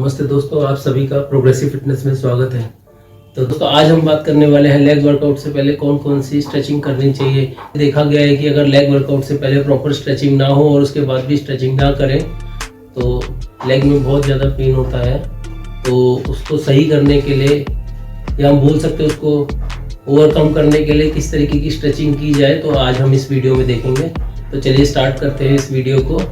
नमस्ते दोस्तों, आप सभी का प्रोग्रेसिव फिटनेस में स्वागत है। तो दोस्तों आज हम बात करने वाले हैं लेग वर्कआउट से पहले कौन कौन सी स्ट्रेचिंग करनी चाहिए। देखा गया है कि अगर लेग वर्कआउट से पहले प्रॉपर स्ट्रेचिंग ना हो और उसके बाद भी स्ट्रेचिंग ना करें तो लेग में बहुत ज़्यादा पेन होता है। तो उसको सही करने के लिए या हम बोल सकते हैं उसको ओवरकम करने के लिए किस तरीके की स्ट्रेचिंग की जाए, तो आज हम इस वीडियो में देखेंगे। तो चलिए स्टार्ट करते हैं इस वीडियो को।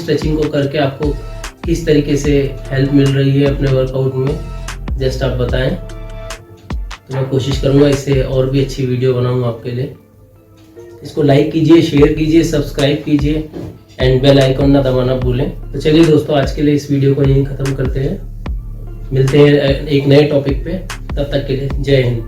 स्ट्रेचिंग को करके आपको किस तरीके से हेल्प मिल रही है अपने वर्कआउट में, जस्ट आप बताएं, तो मैं कोशिश करूँगा इससे और भी अच्छी वीडियो बनाऊँ आपके लिए। इसको लाइक कीजिए, शेयर कीजिए, सब्सक्राइब कीजिए एंड बेल आइकन ना दबाना भूलें। तो चलिए दोस्तों, आज के लिए इस वीडियो को यहीं ख़त्म करते हैं। मिलते हैं एक नए टॉपिक पे, तब तक के लिए जय हिंद।